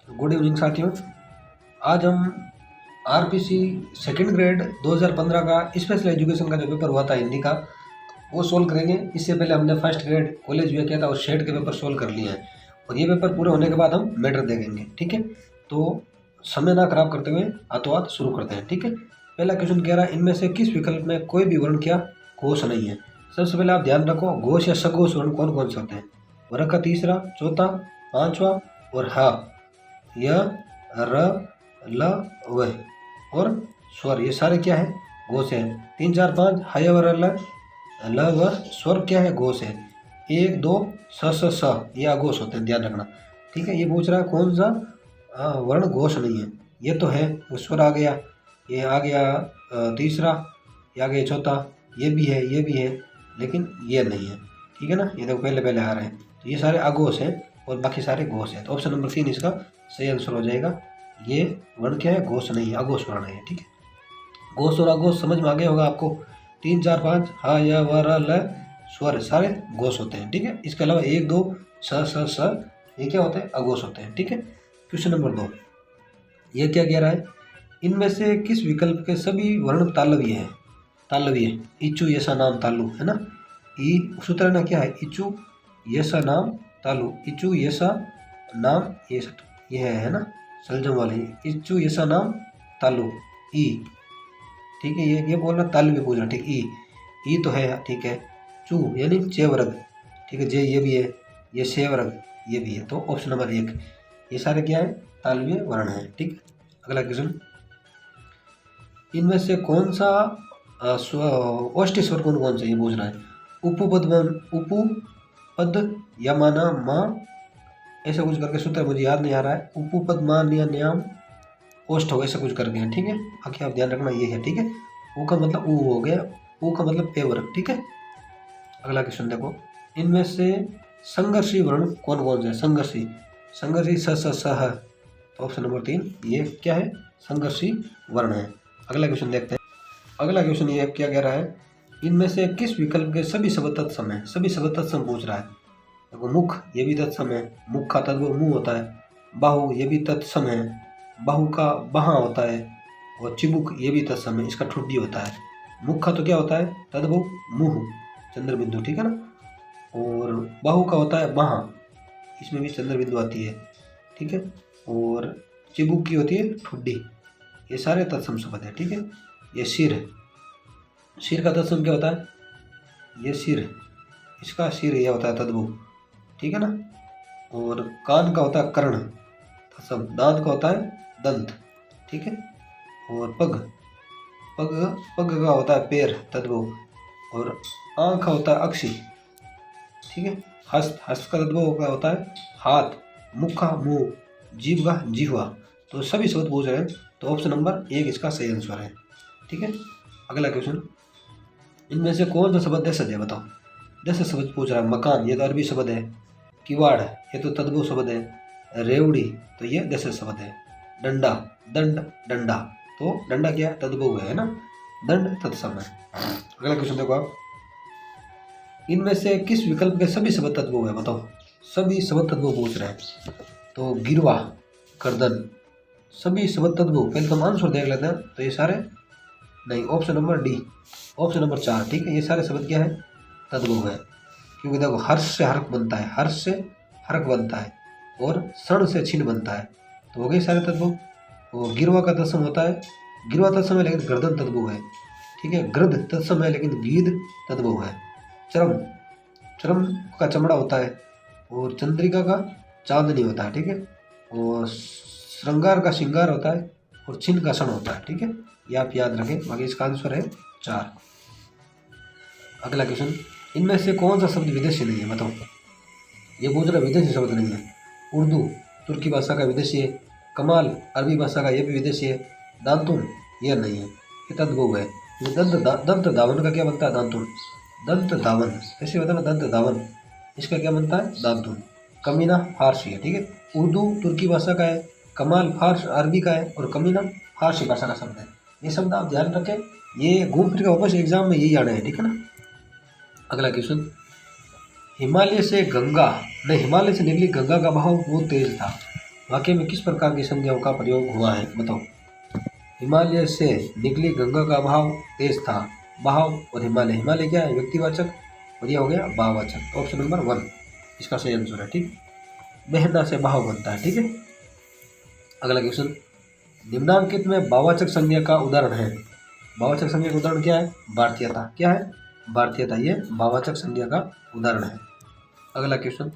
Good evening साथियों। आज हम आरपीसी सेकंड ग्रेड 2015 का स्पेशल एजुकेशन का जो पेपर हुआ था हिंदी का वो सोल्व करेंगे। इससे पहले हमने फर्स्ट ग्रेड कॉलेज में किया था और शेड के पेपर सोल्व कर लिए हैं और ये पेपर पूरे होने के बाद हम मैटर देखेंगे। ठीक है, तो समय ना खराब करते हुए हाथों हाथ शुरू करते हैं। ठीक है, पहला क्वेश्चन कह रहा है इनमें से किस विकल्प में कोई भी वर्ण क्या घोष नहीं है। सबसे पहले आप ध्यान रखो घोष या सघोष वर्ण कौन कौन से होते हैं। वर्ग का तीसरा, चौथा, पांचवा और हा, य, र, ल, व और स्वर, ये सारे क्या है घोष है। 3, 4, 5 हय व र ल व स्वर क्या है घोष है। 1, 2 स ये अघोष होते हैं, ध्यान रखना। ठीक है, ये पूछ रहा है कौन सा वर्ण घोष नहीं है। ये तो है वो स्वर आ गया, ये आ गया तीसरा, ये आ गया चौथा, ये भी है, ये भी है, लेकिन ये नहीं है। ठीक है ना, ये देखो पहले पहले आ रहे हैं, तो ये सारे अघोष हैं और बाकी सारे घोष हैं। तो ऑप्शन नंबर 3 इसका सही आंसर हो जाएगा। ये वर्ण क्या है घोष नहीं है, अघोष वर्ण है। ठीक है, घोष और अघोष समझ में आ गया होगा आपको। 3, 4, 5 हा, य, व, र, ल स्वर सारे घोष होते हैं। ठीक है, इसके अलावा 1, 2 स ये क्या होते हैं अघोष होते हैं। ठीक है, क्वेश्चन नंबर 2 ये क्या कह रहा है इनमें से किस विकल्प के सभी वर्ण तालव्य है। तालव्य, इचु यसा नाम तालु है ना। ई सूत्र ना क्या है, इचु यसा नाम तालु, इचु यसा नाम ये है ना सलजम वाले, इचु यसा नाम तालु ई। ठीक है, ये बोलना तालु भी पूछ रहा। ठीक, ई तो है। ठीक है, चू यानी चे वर्ग। ठीक है, जे ये भी है, ये से वर्ग ये भी है। तो ऑप्शन नंबर 1 ये सारे क्या है तालव्य वर्ण है। ठीक, अगला क्वेश्चन इनमें से कौन सा ओष्ठी स्वर कौन सा ये पूछ रहा है। उपपद यमाना माँ ऐसा कुछ करके सूत्र मुझे याद नहीं आ रहा है। उपपद मान या न्याम ओष्ठ हो ऐसा कुछ करके है। ठीक है, बाकी आप ध्यान रखना ये है। ठीक है, ऊ का मतलब ऊ हो गया, ऊ का मतलब पे वर्ग। ठीक है, अगला क्वेश्चन देखो इनमें से संघर्षी वर्ण कौन कौन से है। संघर्षी स है। तो ऑप्शन नंबर 3 ये क्या है संघर्षी वर्ण है। अगला क्वेश्चन देखते हैं। अगला क्वेश्चन ये क्या कह रहा है इनमें से किस विकल्प के सभी शब्द तत्सम है। सभी शब्द तत्सम पूछ रहा है। देखो मुख ये भी तत्सम है, मुख का तत्व मुंह होता है। बाहु ये भी तत्सम है, बाहु का बाहा होता है। और चिबुक ये भी तत्सम है, इसका ठुड्डी होता है। मुख का तो क्या होता है तद्भव मुंह चंद्र बिंदु। ठीक है ना, और बाहु का होता है बाहा, इसमें भी चंद्र बिंदु आती है। ठीक है, और चिबुक की होती है ठुड्डी। ये सारे तत्सम शब्द है। ठीक है, ये सिर का तत्सम क्या होता है, ये सिर, इसका सिर यह होता है तद्भव। ठीक है ना, और कान का होता है कर्ण तत्सम, दांत का होता है दंत। ठीक है, और पग का होता है पैर तद्भव, और आँख का होता है अक्षि। ठीक है, हस्त का तद्भव का होता है हाथ, मुख का मुंह, जीभ का जिह्वा। तो सभी शब्द पूछ रहे हैं, तो ऑप्शन नंबर 1 इसका सही आंसर है। ठीक है, अगला क्वेश्चन इनमें से कौन सा शब्द देशज है बताओ। देशज शब्द पूछ रहा है। मकान ये तो अरबी शब्द है, किवाड़ ये तो तद्भव शब्द है, रेवड़ी तो ये देशज शब्द है, डंडा दंड डंडा तो डंडा क्या तद्भव है ना, दंड तत्सम है। अगला क्वेश्चन देखो आप इनमें से किस विकल्प के सभी शब्द तद्भव है बताओ। सभी शब्द तद्भव पूछ रहे हैं, तो गिरवा गर्दन सभी शब्द तद्भव। पहले तो हम आंसर देख लेते हैं, तो ये सारे नहीं, option number D, option number 4। ठीक है, ये सारे शब्द क्या है तद्भव है, क्योंकि देखो हर्ष से हरक बनता है, हर्ष से हरक बनता है, और क्षण से छिन्न बनता है, तो हो गए सारे तद्भव। और गिरवा का तत्सम होता है, गिरवा तत्सम है लेकिन गर्दन तद्भव है। ठीक है, गृध तत्सम है लेकिन गीध तद्भव है। चरम का चमड़ा होता है, और चंद्रिका का चांदनी होता है। ठीक है, और श्रृंगार का श्रृंगार होता है, और छिन्न का क्षण होता है। ठीक है, ये आप याद रखें, बाकी इसका आंसर है 4। अगला क्वेश्चन इनमें से कौन सा शब्द विदेशी नहीं है बताओ। ये पूछ रहा विदेशी शब्द नहीं है। उर्दू तुर्की भाषा का विदेशी है, कमाल अरबी भाषा का ये भी विदेशी है, दांतुन ये नहीं है, ये तद्भव है। दंत दावन का क्या बनता है दांतुन, दंत दावन कैसे होता है ना दंत दावन, इसका क्या बनता है दांतुन। कमीना फारसी है। ठीक है, उर्दू तुर्की भाषा का है, कमाल फारस अरबी का है, और कमीना फारसी भाषा का शब्द है। ये शब्द आप ध्यान रखें, ये घूम फिर के वापस एग्जाम में यही आना है। ठीक है ना, अगला क्वेश्चन हिमालय से निकली गंगा का बहाव बहुत तेज था, वाक्य में किस प्रकार की संज्ञाओं का प्रयोग हुआ है बताओ। हिमालय से निकली गंगा का बहाव तेज था। बहाव और हिमालय, हिमालय क्या है व्यक्तिवाचक और यह हो गया भाववाचक। ऑप्शन नंबर 1 इसका सही आंसर है। ठीक, बहना से बहाव बनता है। ठीक है, अगला क्वेश्चन, निम्नांकित में भाववाचक संज्ञा का उदाहरण है। भाववाचक संज्ञा का उदाहरण क्या है, भारतीयता। क्या है, भारतीयता, ये भाववाचक संज्ञा का उदाहरण है। अगला क्वेश्चन,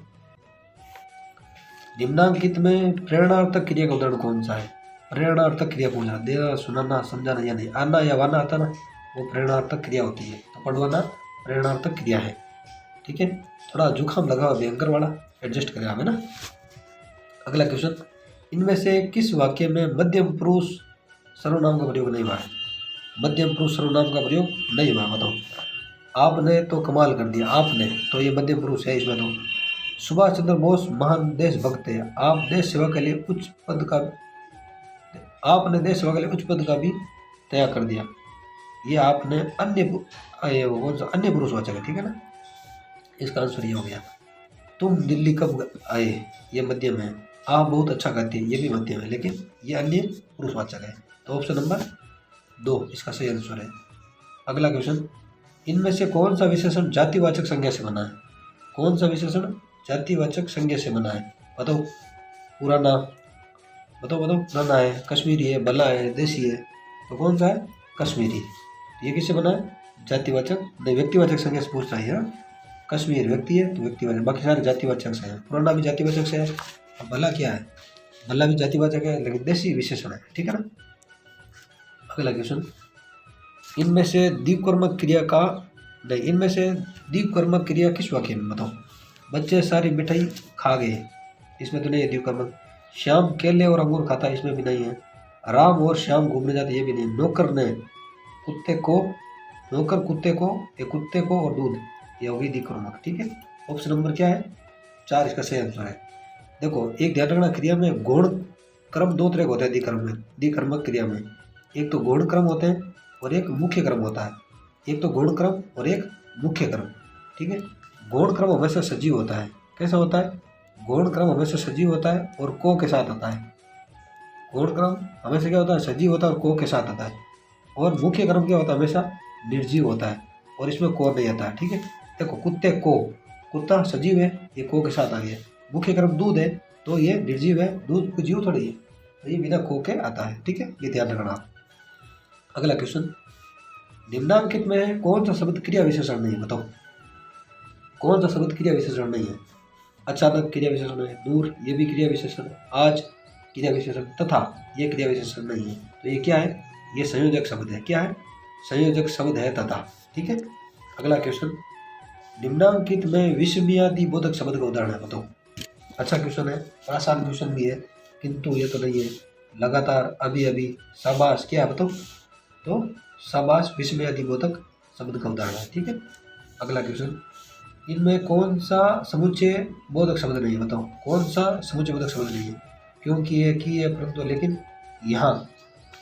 निम्नांकित में प्रेरणार्थक क्रिया का उदाहरण कौन सा है। प्रेरणार्थक क्रिया कौन सा, देना, सुनाना, समझाना या नहीं, आना या वाना आता ना, वो प्रेरणार्थक क्रिया होती है। तो पढ़वाना प्रेरणार्थक क्रिया है। ठीक है, थोड़ा जुकाम लगा हुआ भयंकर वाला, एडजस्ट करें हमें ना। अगला क्वेश्चन, इनमें से किस वाक्य में मध्यम पुरुष सर्वनाम का प्रयोग नहीं हुआ है। मध्यम पुरुष सर्वनाम का प्रयोग नहीं हुआ, बताओ। आपने तो कमाल कर दिया, आपने तो ये मध्यम पुरुष है इसमें। तो सुभाष चंद्र बोस महान देशभक्त है। आप देश सेवा के लिए उच्च पद का, आपने देश सेवा के लिए उच्च पद का भी त्याग कर दिया। ये आपने अन्य अन्य पुरुषवाचक है। ठीक है ना, इसका आंसर ये हो गया। तुम दिल्ली कब आए, ये मध्यम है। आप बहुत अच्छा गाते हैं, ये भी मध्यम है, लेकिन ये अन्य पुरुषवाचक है। तो ऑप्शन नंबर 2 इसका सही आंसर है। अगला क्वेश्चन, इनमें से कौन सा विशेषण जातिवाचक संज्ञा से बना है। कौन सा विशेषण जातिवाचक संज्ञा से बना है, बताओ। पुराना, बताओ बताओ। पुराना है, कश्मीरी है, भला है, देसी है। तो कौन सा है, कश्मीरी। ये किससे बना है, जातिवाचक नहीं व्यक्तिवाचक संज्ञा से पूछ रहा है। कश्मीर व्यक्ति है तो व्यक्तिवाचक, बाकी सारे जातिवाचक से है। पुराना भी जातिवाचक से है। अब भला क्या है, भला भी जातिवाचक है, लेकिन देसी विशेषण है। ठीक है ना। अगला क्वेश्चन, इनमें से द्विकर्मक क्रिया का नहीं, इनमें से द्विकर्मक क्रिया किस वाक्य में, बताओ। बच्चे सारी मिठाई खा गए, इसमें तो नहीं है द्विकर्मक। श्याम केले और अंगूर खाता, इसमें भी नहीं है। राम और श्याम घूमने जाते, ये भी नहीं। नौकर ने कुत्ते को, नौकर कुत्ते को, एक कुत्ते को और दूध, ये होगी द्विकर्मक। ठीक है, ऑप्शन नंबर क्या है 4 इसका सही आंसर है। देखो एक ध्यान रखना, क्रिया में गुण क्रम 2 तरह के होते हैं द्विकर्मक क्रिया में। एक तो गौण क्रम होते हैं और एक मुख्य क्रम होता है। एक तो गौण क्रम और एक मुख्य क्रम। ठीक है, गौण क्रम हमेशा सजीव होता है। कैसा होता है, गौण क्रम हमेशा सजीव होता है और को के साथ आता है। गौण क्रम हमेशा क्या होता है, सजीव होता है और को के साथ आता है। और मुख्य क्रम क्या होता है, हमेशा निर्जीव होता है और इसमें को नहीं आता है। ठीक है, देखो कुत्ते को, कुत्ता सजीव है, ये को के साथ आ गया। मुख्य क्रम दूध है तो ये निर्जीव है, दूध को जीव थोड़ी है, तो ये बिना को के आता है। ठीक है, ये ध्यान रखना आप। अगला क्वेश्चन, निम्नांकित में कौन सा शब्द क्रिया विशेषण नहीं है, बताओ। कौन सा शब्द क्रिया विशेषण नहीं है। अचानक क्रिया विशेषण है, दूर ये भी क्रिया विशेषण, आज क्रिया विशेषण, तथा ये क्रिया विशेषण नहीं है। तो ये क्या है, ये संयोजक शब्द है। क्या है, संयोजक शब्द है तथा। ठीक है, अगला क्वेश्चन, निम्नांकित में विस्मयादि बोधक शब्द का उदाहरण है, बताओ। अच्छा क्वेश्चन है, आसान क्वेश्चन भी है, किंतु ये तो नहीं है। लगातार, अभी अभी, शाबाश, क्या है बताओ। तो शाबाश विस्मयादि बोधक शब्द का उदाहरण है। ठीक है, अगला क्वेश्चन, इनमें कौन सा समुच्चय बोधक शब्द नहीं है, बताओ। कौन सा समुच्चय बोधक शब्द नहीं है, क्योंकि है, की है, परंतु, लेकिन, यहाँ,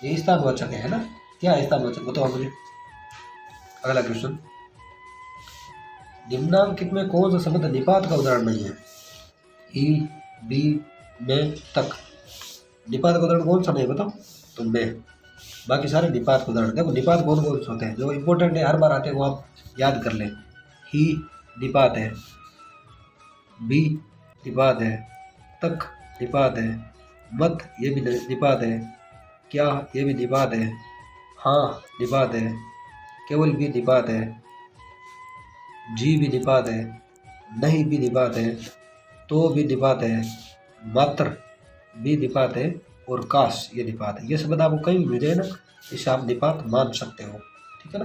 ये स्थानवाचक है ना। क्या है स्थानवाचक, बताओ मुझे। अगला क्वेश्चन, निम्नांकित में कौन सा शब्द निपात का उदाहरण नहीं है। ही, भी, में, तक। निपात का उदाहरण कौन सा नहीं बताओ, तो मैं। बाकी सारे निपात का उदाहरण। देखो निपात कौन कौन से होते हैं जो इंपॉर्टेंट है, हर बार आते हैं, वो आप याद कर लें। ही निपात है, भी निपात है, तक निपात है, मत ये भी निपात है, क्या ये भी निपात है, हाँ निपात है, केवल भी निपात है, जी भी निपात है, नहीं भी निपात है, तो भी निपात है, मात्र भी निपात है, और काश ये निपात है। ये शब्द आपको कहीं भी मिल जाए ना, इसे आप निपात मान सकते हो। ठीक है ना,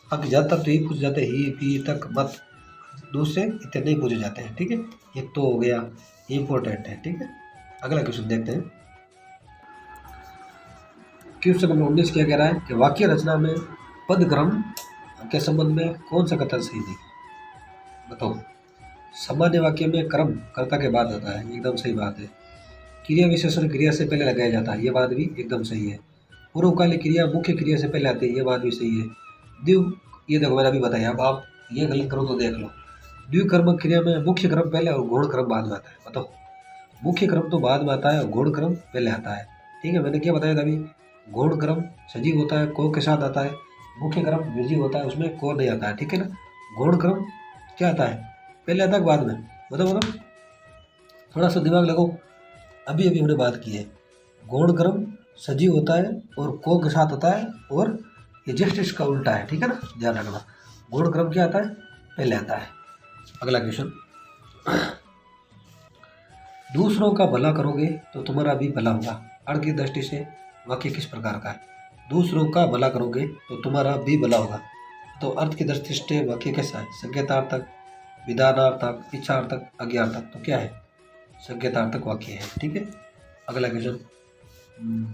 बाकी ज़्यादातर तो यही पूछ जाते हैं, ही, भी, तक, मत, दूसरे इतने नहीं पूछे जाते हैं। ठीक है, ये तो हो गया, इम्पोर्टेंट है। ठीक है, अगला क्वेश्चन देखते हैं। क्वेश्चन नंबर 19 क्या कह रहा है कि वाक्य रचना में पदक्रम के संबंध में कौन सा कथन सही नहीं, बताओ। सामान्य वाक्य में क्रम कर्ता के बाद आता है, एकदम सही बात है। क्रिया विशेषण क्रिया से पहले लगाया जाता है, ये बात भी एकदम सही है। पूर्वकालिक क्रिया मुख्य क्रिया से पहले आती है, ये बात भी सही है। द्विव, ये देखो मैंने अभी बताया, अब आप ये गलत करो तो देख लो। द्विकर्मक क्रिया में मुख्य क्रम पहले और गौण क्रम बाद में आता है, बताओ। मुख्य क्रम तो बाद में आता है और गौण क्रम पहले आता है। ठीक है, मैंने क्या बताया था अभी, गौण क्रम सजीव होता है, को के साथ आता है। मुख्य क्रम निर्जीव होता है, उसमें को नहीं आता है। ठीक है ना। गौण क्रम क्या आता है, पहले आता है बाद में, बताओ। थोड़ा सा दिमाग लगाओ। अभी अभी हमने बात की है, गौण क्रम सजीव होता है और को के साथ होता है, और ये जस्ट इसका उल्टा है। ठीक है ना, ध्यान रखना। गौण क्रम क्या आता है, पहले आता है। अगला क्वेश्चन, दूसरों का भला करोगे तो तुम्हारा भी भला होगा। अर्थ की दृष्टि से वाक्य किस प्रकार का है। दूसरों का भला करोगे तो तुम्हारा भी भला होगा, तो अर्थ की दृष्टि से वाक्य कैसा है, संकेतार्थक, विधानार्थक, इच्छार्थक, आज्ञार्थक। तो क्या है, संकेतार्थक वाक्य है। ठीक है। अगला क्वेश्चन,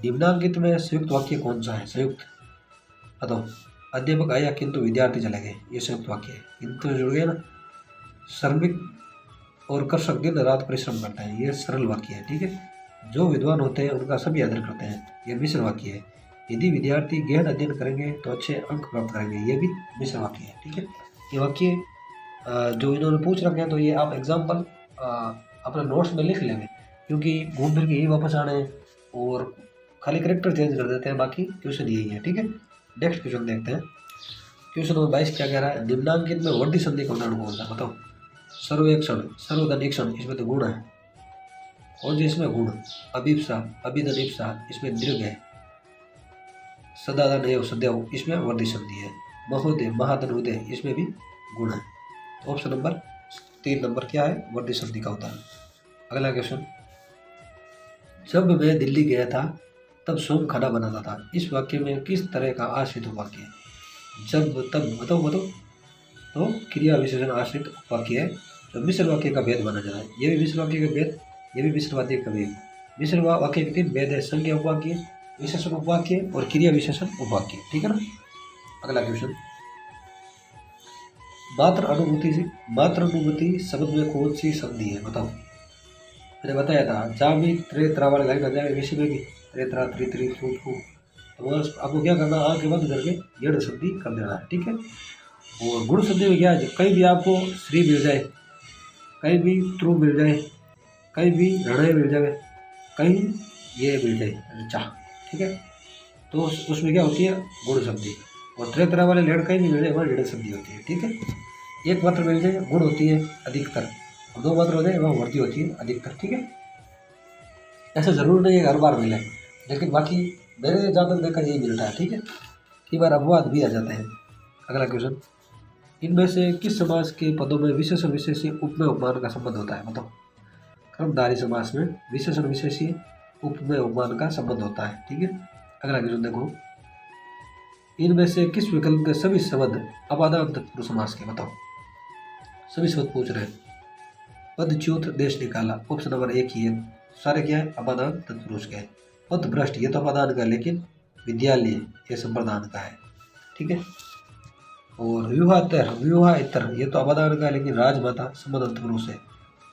निम्नांकित में संयुक्त वाक्य कौन सा है। संयुक्त बताओ। अध्यापक आया किंतु विद्यार्थी चले गए, ये संयुक्त वाक्य है। किंतु जुड़ गया ना। श्रमिक और कृषक दिन रात परिश्रम करते हैं, ये सरल वाक्य है। ठीक है। जो विद्वान होते हैं उनका सभी आदर करते हैं, ये मिश्र वाक्य है। यदि विद्यार्थी गहन अध्ययन करेंगे तो अच्छे अंक प्राप्त करेंगे, ये भी मिश्र वाक्य है। ठीक है। ये वाक्य जो इन्होंने पूछ रखे हैं, तो ये आप एग्जाम्पल अपने नोट्स में लिख लेंगे, क्योंकि घूम फिर के यही वापस आने हैं और खाली करेक्टर चेंज कर देते हैं, बाकी क्वेश्चन यही है। ठीक है। नेक्स्ट क्वेश्चन देखते हैं। क्वेश्चन नंबर 22 क्या कह रहा है, निम्नांकित में वर्धी संधि का उदाहरण कौन सा, बताओ। सर्वेक्षण, सर्वधनिक्षण, इसमें तो गुण है, और जो इसमें गुण, अभिप्सा, अभिधनिप्सा, इसमें दीर्घ है। सदाधन एवं सदैव, इसमें वर्धी संधि है। महोदय, महाधन उदय, इसमें भी गुण है। ऑप्शन नंबर 3 नंबर क्या है, वर्धी संधि का उदाहरण। अगला क्वेश्चन, जब मैं दिल्ली गया था तब स्वयं खाना बनाता था, इस वाक्य में किस तरह का आश्रित वाक्य है। जब, तब, बताओ। तो क्रिया विशेषण आश्रित वाक्य है, तो मिश्र वाक्य का भेद माना जाता है। ये भी मिश्र वाक्य का भेद, ये भी मिश्र वाक्य का भेद। मिश्र वाक्य के 3 भेद है, संज्ञा उपवाक्य, विशेषण उपवाक्य और क्रिया विशेषण उपवाक्य। ठीक है ना। अगला क्वेश्चन, मात्र अनुभूति शब्द में कौन सी संधि है, बताओ। मैंने बताया था, जहाँ भी त्रेतरा वाले लाइन आ जाए विषय में भी त्रेतरा, त्रित्री, थू, तो आपको क्या करना, आँख के बंद करके यड़ संधि कर देना है। ठीक है। और गुण संधि में क्या है, कहीं भी आपको श्री मिल जाए, कहीं भी त्रु मिल जाए, कहीं भी रणय मिल जाए, कहीं ये मिल जाए चाह। ठीक है। तो उसमें क्या होती है, गुण संधि। और त्रेतरा वाले लेड़ कहीं भी मिल जाए, वहाँ ऋण संधि होती है। ठीक है। एक मात्र मिल जाए, गुण होती है अधिकतर, और 2 मात्र हो जाए वहाँ वर्ती होती है अधिकतर। ठीक है। ऐसा जरूर नहीं है हर बार मिले, लेकिन बाकी मैंने जहाँ तक देखा यही मिलता है। ठीक है। कई बार अपवाद भी आ जाते हैं। अगला क्वेश्चन, इनमें से किस समास के पदों में विशेषण विशेषी उपमेय उपमान का संबंध होता है, बताओ। कर्मधारय समास में विशेषण विशेषी उपमेय उपमान का संबंध होता है। ठीक है। अगला क्वेश्चन देखो, इनमें से किस विकल्प के सभी शब्द अपादान तत्पुरुष समास के, बताओ। सभी शब्द पूछ रहे हैं। पदच्युत, देश निकाला, ऑप्शन नंबर 1 ही है, सारे क्या है, अपादान तत्पुरुष के हैं। पदभ्रष्ट, ये तो अपादान का है, लेकिन विद्यालय ये संप्रदान का है। ठीक है। और विवाह इतर, ये तो अपादान का है, लेकिन राजमाता संबंध तत्पुरुष है।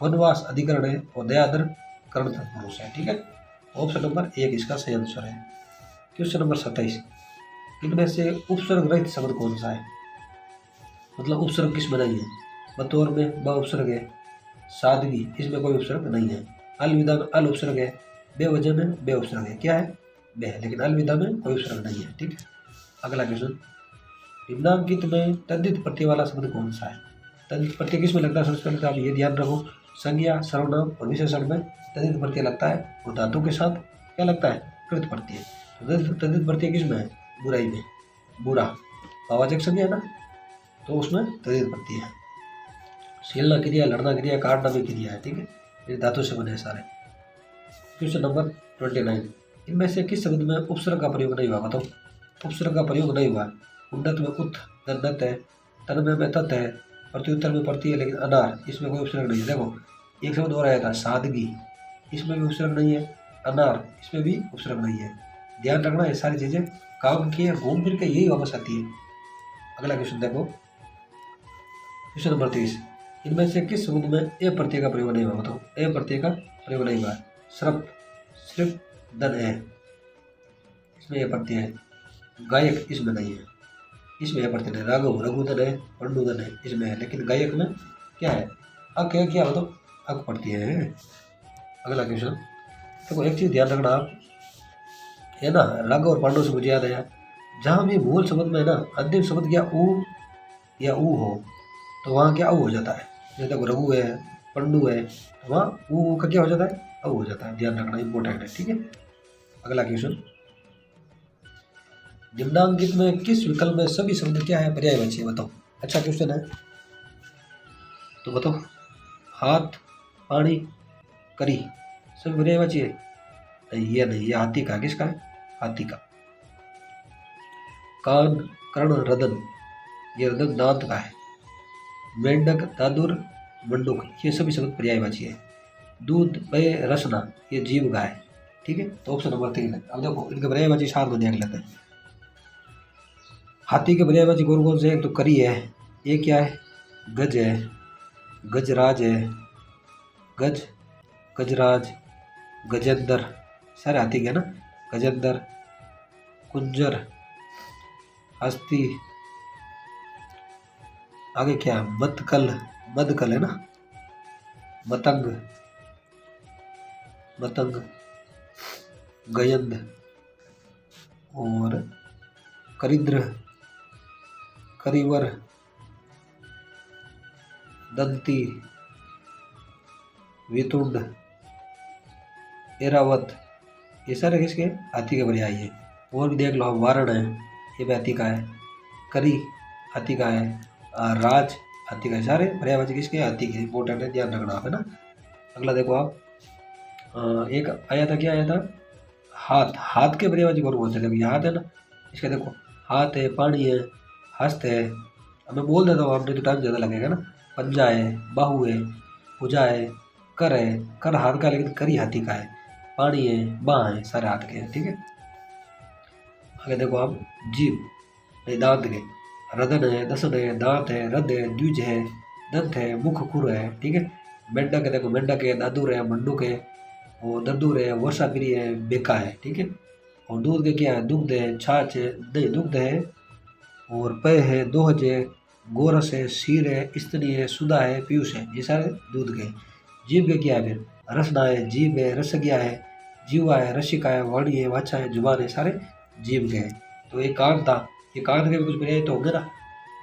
वनवास अधिकरण है, और दयादर कर्ण तत्पुरुष है। ठीक है। ऑप्शन नंबर 1 इसका सही आंसर है। क्वेश्चन नंबर 27, इनमें से उपसर्ग रहित शब्द कौन सा है, मतलब उपसर्ग किसमें नहीं है। बतौर में ब उपसर्ग है, सादगी, इसमें कोई उपसर्ग नहीं है। अलविदा में अल उपसर्ग है, बेवजह में बे उपसर्ग है, क्या है, बे है, लेकिन अलविदा में कोई उपसर्ग नहीं है। ठीक है। अगला क्वेश्चन, निम्नांकित में तद्धित प्रत्यय वाला शब्द कौन सा है। तद्धित प्रत्यय किस में लगता है, सबसे पहले तो आप ये ध्यान रखो, संज्ञा, सर्वनाम और विशेषण में तद्धित प्रत्यय लगता है, और धातु के साथ क्या लगता है, कृत प्रत्यय। तो तद्धित प्रत्यय किस में है, बुराई में, बुरा भाववाचक संज्ञा है ना, तो उसमें तद्धित प्रत्यय है। सीलना क्रिया, लड़ना क्रिया, काटना भी क्रिया है। ठीक है। ये धातु से बने सारे। क्वेश्चन नंबर 29, इनमें से किस शब्द में उपसर्ग का प्रयोग नहीं हुआ, बताओ। उपसर्ग का प्रयोग नहीं हुआ। उन्नत में उत, दन्नत है, तन्मय में तत् है, प्रत्युत्तर में प्रति है, लेकिन अनार, इसमें कोई उपसर्ग नहीं है। देखो एक शब्द और आया था, सादगी, इसमें भी उपसर्ग नहीं है। अनार, इसमें भी उपसर्ग नहीं है। ध्यान रखना, ये सारी चीज़ें काम की है, घूम फिर के यही वापस आती है। अगला क्वेश्चन देखो, क्वेश्चन नंबर 30, इनमें से किस शब्द में ए प्रत्यय का प्रयोग नहीं हुआ, बताओ। ए प्रत्यय का प्रयोग नहीं हुआ। श्रप, सिर्फ दन है, इसमें ए प्रत्यय है। गायक, इसमें नहीं है, इसमें ए प्रत्यय नहीं। राघव, रघुदन है, पंडुदन है, इसमें है, लेकिन गायक में क्या है, अक है, क्या बताओ, अक प्रत्यय है। अगला क्वेश्चन देखो, एक चीज़ ध्यान रखना आप, है ना, रग और पांडव से मुझे याद आया, जहाँ भी मूल शब्द में ना अंतिम शब्द क्या ऊ या ऊ हो तो वहाँ क्या ऊ हो जाता है। जैसे देखो रघु है, पंडु है, तो वहाँ ऊ का क्या हो जाता है, ऊ हो जाता है। ध्यान रखना, इंपॉर्टेंट है, ठीक है। अगला क्वेश्चन, निम्नांकित में किस विकल्प में सभी शब्द क्या है, पर्यायवाची है, बताओ। अच्छा क्वेश्चन है, तो बताओ। हाथ, पानी, करी, सब पर्यायवाची है? नहीं, ये नहीं, ये हाथी का, किसका है, हाथी का। कान, कर्ण, रदन, ये रदन दांत का है। मेंढक, दादुर, मंडूक, ये सभी शब्द पर्यायवाची है। दूध, पेय, रसना, ये जीव का है, ठीक है। तो ऑप्शन नंबर 3 है। अब देखो इनके पर्यायवाची साथ में देख लेते हैं। हाथी के पर्यायवाची कौन कौन से हैं, तो करी है, ये क्या है, गज है, गजराज है, गज, गजराज, गजेंद्र, सारे हाथी के ना, गजेंद्र, कुंजर, हस्ती, आगे क्या है, मतकल, मदकल है ना, मतंग, मतंग, गयंद और करिद्र, करिवर, दंती, वितुंड, एरावत, ये सारे किसके, हाथी के पर्याय है। और भी देख लो, वारण है, ये भी हाथी का है। करी हाथी का है, राज हाथी का है, सारे पर्यायवाची किसके, हाथी के। इंपॉर्टेंट है, ध्यान रखना आप, है ना। अगला देखो आप, एक आया था, क्या आया था, हाथ, हाथ के पर्यायवाची कौन कौन से, देखो ये हाथ है ना, इसका देखो हाथ है, पानी है, हस्त है, अब मैं बोल देता हूँ, आपने तो टाइम ज़्यादा लगेगा ना। पंजा है, बाहु है, भुजा है, कर है, कर हाथ का लेकिन करी हाथी का है। पानी है, बाँ है, सारे हाथ के हैं, ठीक है। आगे देखो आप, जीव नहीं, दांत के, रदन है, दसन है, दांत है, रद है, द्विज है, दंत है, मुख, खुर है, ठीक है। मेंढक है, देखो मेंढक है, दादुर है, मंडूक है, और दद्दूर है, वर्षा प्रिय है, बेका है, ठीक है। और दूध के क्या है, दुग्ध है, छाछ है, नहीं दुग्ध है, और पेय है, दोहज है, गोरस है, क्षीर है, स्तनी है, सुधा है, पीयूष है, ये सारे दूध के। जीव के क्या है फिर, रसना है, जीव है, रसज्ञा है, जीवा है, रसिका है, वाणी है, वाचा है, जुबान है, सारे जीव के हैं। तो ये कान था, ये कान के भी कुछ पर्याय तो होंगे ना।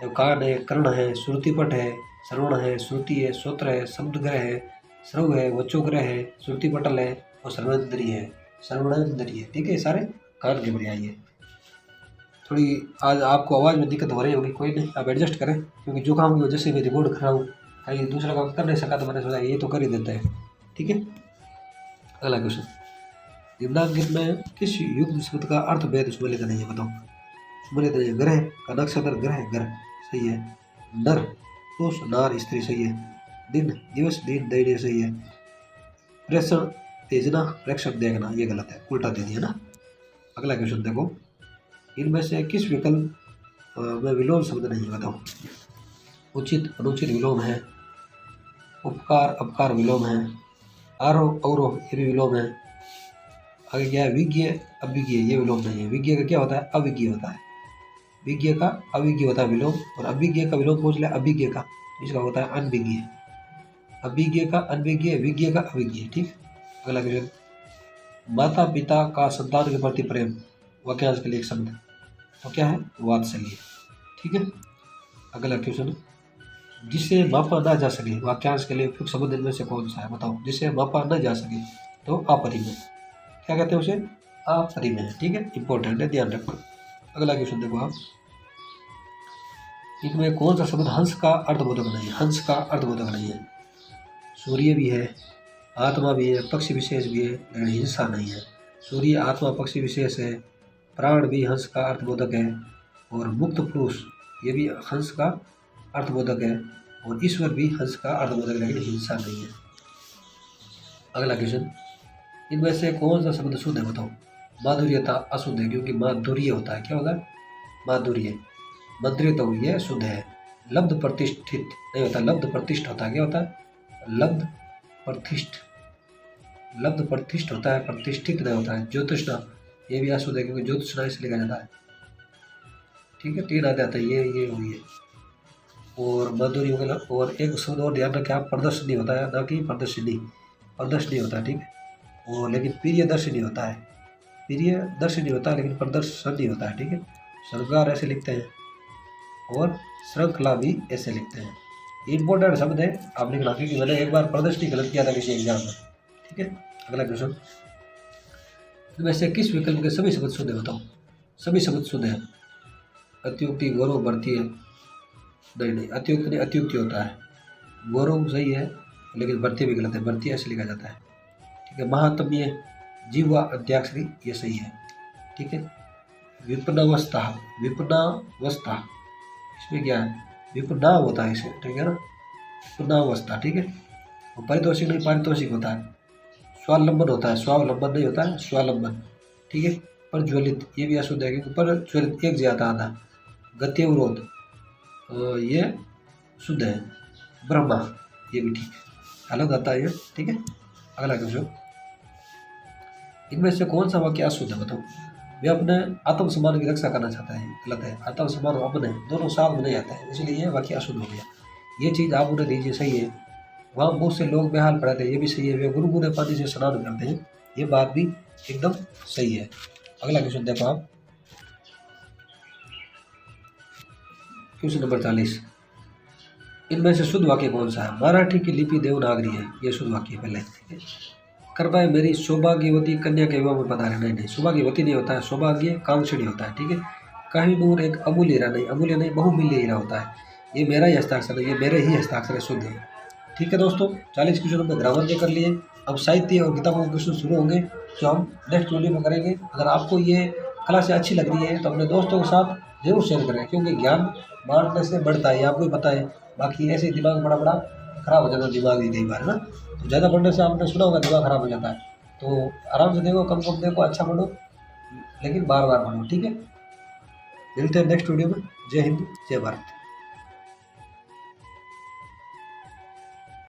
तो कान है, कर्ण है, श्रुतिपट है, श्रवण है, श्रुति है, श्रोत्र है, शब्दग्रह है, श्रव है, वचोग्रह है, श्रुतिपटल है, और सर्वेंद्रिय है, सर्वणेंद्रिय, ठीक है। सारे कान के पर्याय है। थोड़ी आज आपको आवाज़ में दिक्कत हो रही होगी, कोई नहीं, आप एडजस्ट करें, क्योंकि जुकाम की वजह से मैं रिकॉर्ड कर रहा हूँ, कहीं दूसरा काम कर नहीं सका तो मैंने सोचा ये तो कर ही देता है, ठीक है। अगला क्वेश्चन, निम्नांकित में किस युग्म शब्द का अर्थ भेद सम्मिलित नहीं है, बताओ। सम्मिलित नहीं है, ग्रह का, नक्षत्र, ग्रह, ग्रह, सही है। नर, पुरुष, नार, स्त्री, सही है। दिन, दिवस, दिन, दैनिक, सही है। प्रेषण, भेजना, प्रेक्षण, देखना, ये गलत है, उल्टा दे दिया ना। अगला क्वेश्चन देखो, इनमें से किस विकल्प में विलोम शब्द नहीं है, बताओ। उचित, अनुचित विलोम है, उपकार, अपकार विलोम है, आरोह, अवरोह, ये भी विलोम है। आगे क्या है, विज्ञ, अविज्ञ, ये विलोम नहीं है। विज्ञ का क्या होता है, अविज्ञ होता है। विज्ञ का अविज्ञ होता है विलोम, और अविज्ञ का विलोम पूछ ले अभिज्ञ का, इसका होता है अनविज्ञ। अभिज्ञ का अनविज्ञ, विज्ञ का अविज्ञ, ठीक। अगला क्वेश्चन, माता पिता का संतान के प्रति प्रेम, वाक्यांश के लिए एक शब्द, तो क्या है, वात्सल्य, ठीक है। अगला क्वेश्चन, जिसे मापा ना जा सके, वाक्यांश के लिए उपयुक्त शब्द इनमें से कौन सा है, बताओ। जिसे मापा न जा सके तो अपरिमेय, क्या कहते हैं उसे, अपरिमेय, ठीक है। इंपॉर्टेंट है, ध्यान रखो। अगला क्वेश्चन देखो आप, इनमें कौन सा शब्द हंस का अर्थबोधक नहीं है, हंस का अर्थबोधक नहीं है। सूर्य भी है, आत्मा भी है, पक्षी विशेष भी है, लेकिन हिंसा नहीं है। सूर्य, आत्मा, पक्षी विशेष है, प्राण भी हंस का अर्थबोधक है, और मुक्त पुरुष ये भी हंस का अर्थबोधक है, और ईश्वर भी हंस का अर्थबोधक है, लेकिन हिंसा नहीं है। अगला क्वेश्चन, इनमें से कौन सा शब्द शुद्ध है, बताओ। माधुर्यता अशुद्ध है, क्योंकि माधुर्य होता है, क्या होता है, माधुर्य। मंत्रित तो ये शुद्ध है। लब्ध प्रतिष्ठित नहीं होता, लब्ध प्रतिष्ठ होता है, क्या होता है, लब्ध प्रतिष्ठ, लब्ध प्रतिष्ठ होता है, प्रतिष्ठित नहीं होता है। ज्योतिषना ये भी अशुद्ध है, क्योंकि ज्योतिषना से लिखा जाता है, ठीक है। 3 आते हैं, ये हुई है। और माधुर्य, और एक शब्द और ध्यान रखें आप, प्रदर्शनी होता है, ना कि प्रदर्शनी। प्रदर्शनी होता है, ठीक है वो, लेकिन प्रियदर्शनी होता है, प्रियदर्शनी होता है लेकिन प्रदर्शनी होता है, ठीक है। श्रृंगार ऐसे लिखते हैं और श्रृंखला भी ऐसे लिखते हैं। इंपॉर्टेंट शब्द है, आप लिखना, क्योंकि मैंने एक बार प्रदर्शनी गलत किया था किसी एग्जाम में, ठीक है। अगला क्वेश्चन, इनमें से किस विकल्प के सभी शब्द शुद्ध है, बताओ। सभी शब्द शुद्ध है। अत्युक्ति, गौरव, भर्ती है, नहीं अत्युक्त नहीं, अत्युक्ति होता है। गौरव सही है लेकिन भर्ती भी गलत है, भर्ती ऐसे लिखा जाता है, ठीक है। महात्म्य, जीवा, अंत्याक्षरी ये सही है, ठीक है। विपन्नावस्था, विपन्नावस्था इसमें क्या है, विपन्ना होता है इसे, ठीक है ना, विपन्नावस्था, ठीक है। और पारितोषिक नहीं, पारितोषिक होता है। स्वावलंबन होता है, स्वावलंबन नहीं होता है, स्वावलंबन, ठीक है। प्रज्वलित ये भी अशुद्ध है क्योंकि प्रज्वलित एक ज्यादा आता है। गत्यवरोध ये शुद्ध है। ब्रह्मा ये भी ठीक है, अलग आता है ये, ठीक है। अगला क्वेश्चन, इनमें से कौन सा वाक्य अशुद्ध है, बताओ। वे अपने आत्मसम्मान की रक्षा करना चाहता है, गलत है। आत्मसम्मान और अपने दोनों साथ में नहीं आता है, इसलिए ये वाक्य अशुद्ध हो गया। ये चीज़ आप उन्हें दीजिए, सही है। वहाँ बहुत से लोग बेहाल पड़े थे, ये भी सही है। वे गुनगुने पानी से स्नान करते हैं, ये बात भी एकदम सही है। अगला क्वेश्चन देखो आप, क्वेश्चन नंबर 40, इनमें से शुद्ध वाक्य कौन सा है। मराठी की लिपि देवनागरी है, ये शुद्ध वाक्य है पहले, ठीक है। कृपया मेरी सौभाग्यवती कन्या के विवाह में पधारे, नहीं सौभाग्यवती नहीं होता है, सौभाग्य कांक्षणी होता है, ठीक है। कहनूर एक अमूल्य हीरा, नहीं अमूल्य नहीं, बहुमूल्य हीरा होता है। ये मेरा ही हस्ताक्षर है, ये मेरे ही हस्ताक्षर है, शुद्ध है, ठीक है। दोस्तों 40 क्वेश्चन में ग्रामर के कर लिए। अब साहित्य और किताबों के क्वेश्चन शुरू होंगे जो हम नेक्स्ट वीडियो में करेंगे। अगर आपको ये क्लास अच्छी लग रही है तो अपने दोस्तों के साथ जरूर शेयर करें, क्योंकि ज्ञान बांटने से बढ़ता है, आपको ही पता है। बाकी ऐसे दिमाग बड़ा बड़ा खराब हो जाता है, दिमाग भी कई बार, है ना। तो ज़्यादा पढ़ने से आपने सुना होगा दिमाग खराब हो जाता है, तो आराम से देखो, कम देखो, अच्छा पढ़ो, लेकिन बार बार पढ़ो, ठीक है। मिलते हैं नेक्स्ट वीडियो में। जय हिंद, जय भारत।